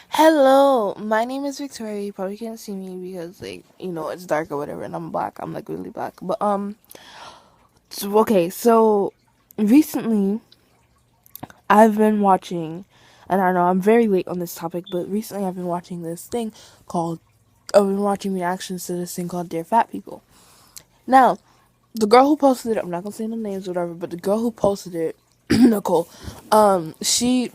Hello, my name is Victoria. You probably can't see me because it's dark or whatever, and I'm black. I'm like really black. But so recently I've been watching, and I know I'm very late on this topic, but recently I've been watching this thing called I've been watching reactions to this thing called Dear Fat People. Now, the girl who posted it, I'm not gonna say no names or whatever, but the girl who posted it, Nicole, she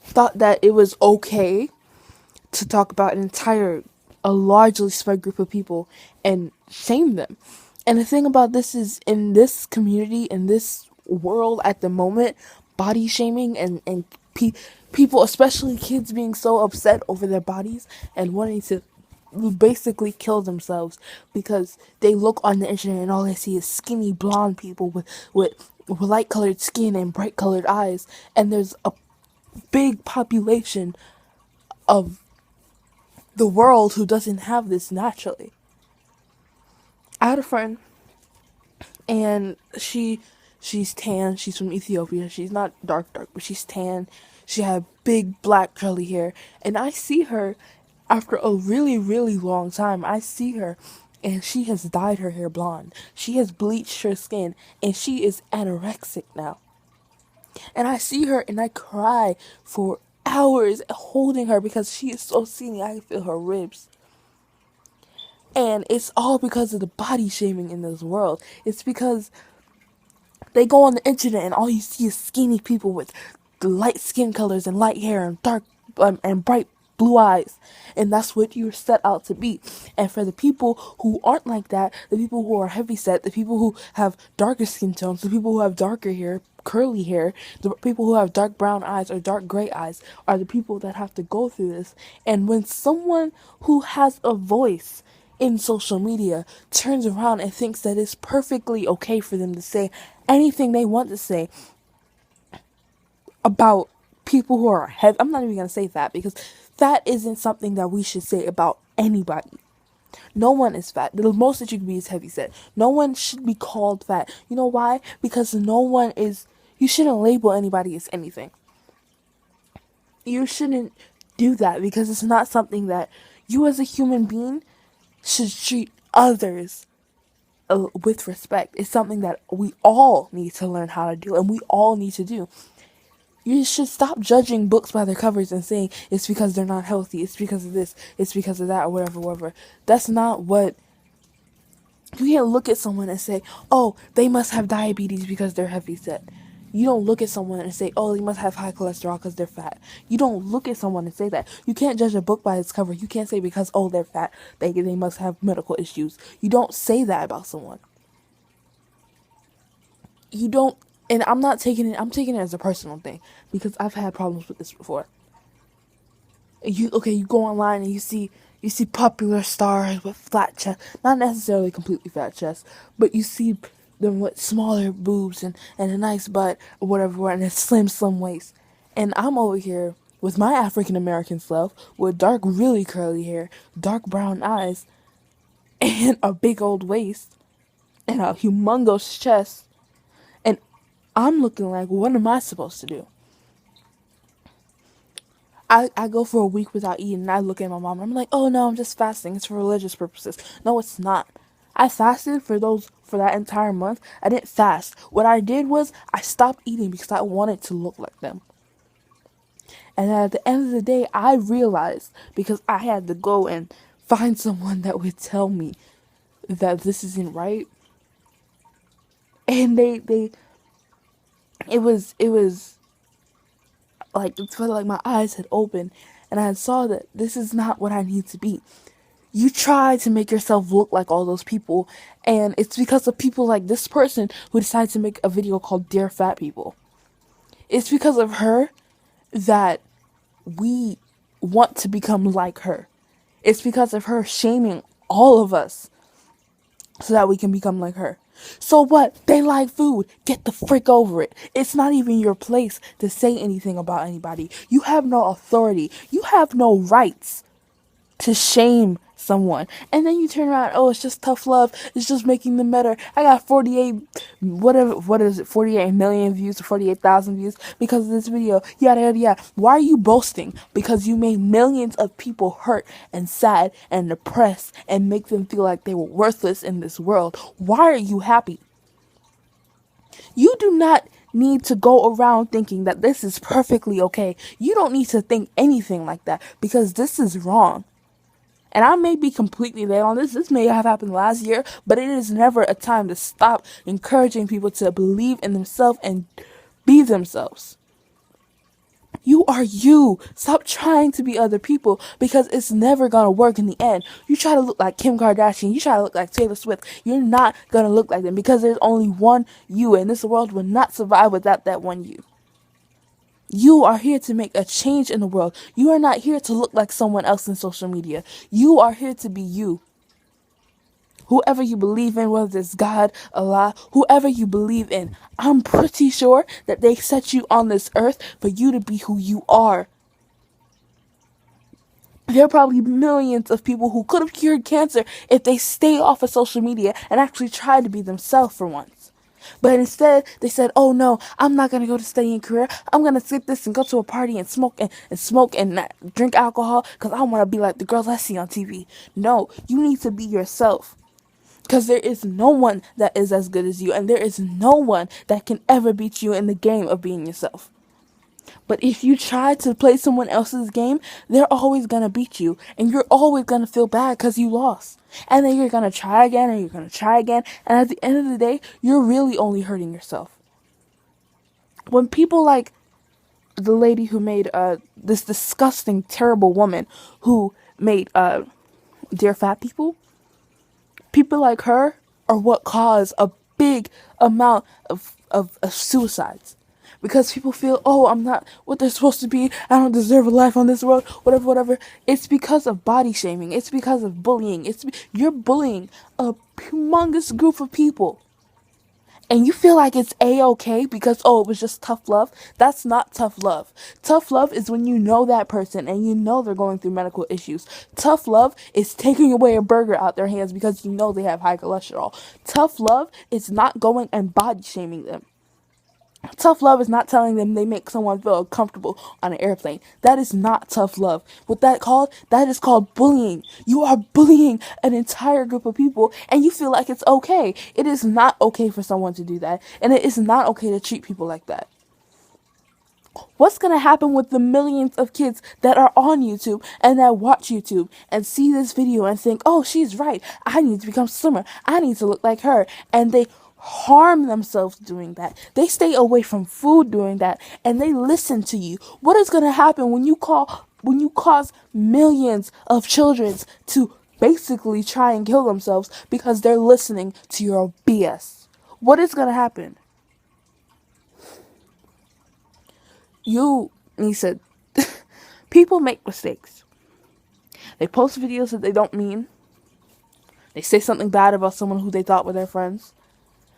thought that it was okay to talk about a largely spread group of people and shame them. And the thing about this is, in this community, in this world at the moment, body shaming and people, especially kids, being so upset over their bodies and wanting to basically kill themselves because they look on the internet and all they see is skinny blonde people with light colored skin and bright colored eyes, and there's a big population of the world who doesn't have this naturally. I had a friend, and she's tan. She's from Ethiopia. She's not dark, but she's tan. She had big black curly hair, and I see her after a really really long time. I see her, and she has dyed her hair blonde. She has bleached her skin, and she is anorexic now. And I see her, and I cry for hours holding her because she is so skinny. I can feel her ribs. And it's all because of the body shaming in this world. It's because they go on the internet and all you see is skinny people with light skin colors and light hair and dark and bright blue eyes. And that's what you're set out to be. And for the people who aren't like that, the people who are heavy set, the people who have darker skin tones, the people who have darker hair, curly hair, the people who have dark brown eyes or dark gray eyes are the people that have to go through this. And when someone who has a voice in social media turns around and thinks that it's perfectly okay for them to say anything they want to say about people who are heavy. I'm not even going to say fat because fat isn't something that we should say about anybody. No one is fat. The most that you can be is heavy set. No one should be called fat. You know why? Because no one is. You shouldn't label anybody as anything. You shouldn't do that because it's not something that you as a human being should treat others with respect. It's something that we all need to learn how to do, and we all need to do. You should stop judging books by their covers and saying it's because they're not healthy, it's because of this, it's because of that, or whatever, whatever. That's not what. You can't look at someone and say, oh, they must have diabetes because they're heavy set. You don't look at someone and say, oh, they must have high cholesterol because they're fat. You don't look at someone and say that. You can't judge a book by its cover. You can't say because, oh, they're fat, they must have medical issues. You don't say that about someone. You don't, and I'm taking it as a personal thing because I've had problems with this before. You go online and you see popular stars with flat chest, not necessarily completely fat chest, but you see them with smaller boobs and a nice butt or whatever, and a slim waist. And I'm over here with my African American self with dark, really curly hair, dark brown eyes, and a big old waist and a humongous chest, and I'm looking like, what am I supposed to do? I go for a week without eating and I look at my mom and I'm like, oh no, I'm just fasting. It's for religious purposes. No, it's not. I fasted for that entire month. I didn't fast. What I did was I stopped eating because I wanted to look like them. And at the end of the day, I realized because I had to go and find someone that would tell me that this isn't right. And they it was like it felt like my eyes had opened and I saw that this is not what I need to be. You try to make yourself look like all those people, and it's because of people like this person who decided to make a video called Dear Fat People. It's because of her that we want to become like her. It's because of her shaming all of us so that we can become like her. So what? They like food. Get the frick over it. It's not even your place to say anything about anybody. You have no authority. You have no rights to shame someone. And then you turn around, oh, it's just tough love. It's just making them better. I got 48, whatever, what is it, 48 million views or 48,000 views because of this video. Yada, yada, yada. Why are you boasting? Because you made millions of people hurt and sad and depressed and make them feel like they were worthless in this world. Why are you happy? You do not need to go around thinking that this is perfectly okay. You don't need to think anything like that because this is wrong. And I may be completely late on this. This may have happened last year, but it is never a time to stop encouraging people to believe in themselves and be themselves. You are you. Stop trying to be other people because it's never going to work in the end. You try to look like Kim Kardashian. You try to look like Taylor Swift. You're not going to look like them because there's only one you, and this world will not survive without that one you. You are here to make a change in the world. You are not here to look like someone else in social media. You are here to be you. Whoever you believe in, whether it's God, Allah, whoever you believe in, I'm pretty sure that they set you on this earth for you to be who you are. There are probably millions of people who could have cured cancer if they stayed off of social media and actually tried to be themselves for once. But instead, they said, oh no, I'm not going to go to studying career. I'm going to skip this and go to a party and smoke and drink alcohol because I want to be like the girls I see on TV. No, you need to be yourself. Because there is no one that is as good as you, and there is no one that can ever beat you in the game of being yourself. But if you try to play someone else's game, they're always going to beat you, and you're always going to feel bad because you lost. And then you're going to try again, and you're going to try again, and at the end of the day, you're really only hurting yourself. When people like the lady who made this disgusting, terrible woman who made Dear Fat People, people like her are what cause a big amount of suicides. Because people feel, oh, I'm not what they're supposed to be. I don't deserve a life on this world. Whatever, whatever. It's because of body shaming. It's because of bullying. You're bullying a humongous group of people. And you feel like it's A-okay because, oh, it was just tough love. That's not tough love. Tough love is when you know that person and you know they're going through medical issues. Tough love is taking away a burger out their hands because you know they have high cholesterol. Tough love is not going and body shaming them. Tough love is not telling them they make someone feel uncomfortable on an airplane. That is not tough love. What that called? That is called bullying. You are bullying an entire group of people and you feel like it's okay. It is not okay for someone to do that. And it is not okay to treat people like that. What's going to happen with the millions of kids that are on YouTube and that watch YouTube and see this video and think, oh, she's right. I need to become slimmer. I need to look like her. And they harm themselves doing that. They stay away from food doing that, and they listen to you. What is going to happen when you cause millions of children to basically try and kill themselves because they're listening to your BS? What is going to happen? Nisa, people make mistakes. They post videos that they don't mean. They say something bad about someone who they thought were their friends.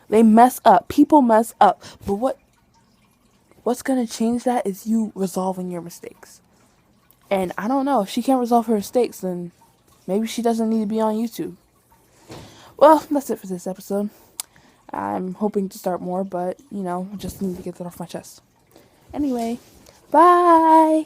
They mess up. People mess up. But what's going to change that is you resolving your mistakes. And I don't know. If she can't resolve her mistakes, then maybe she doesn't need to be on YouTube. Well, that's it for this episode. I'm hoping to start more, but, I just need to get that off my chest. Anyway, bye!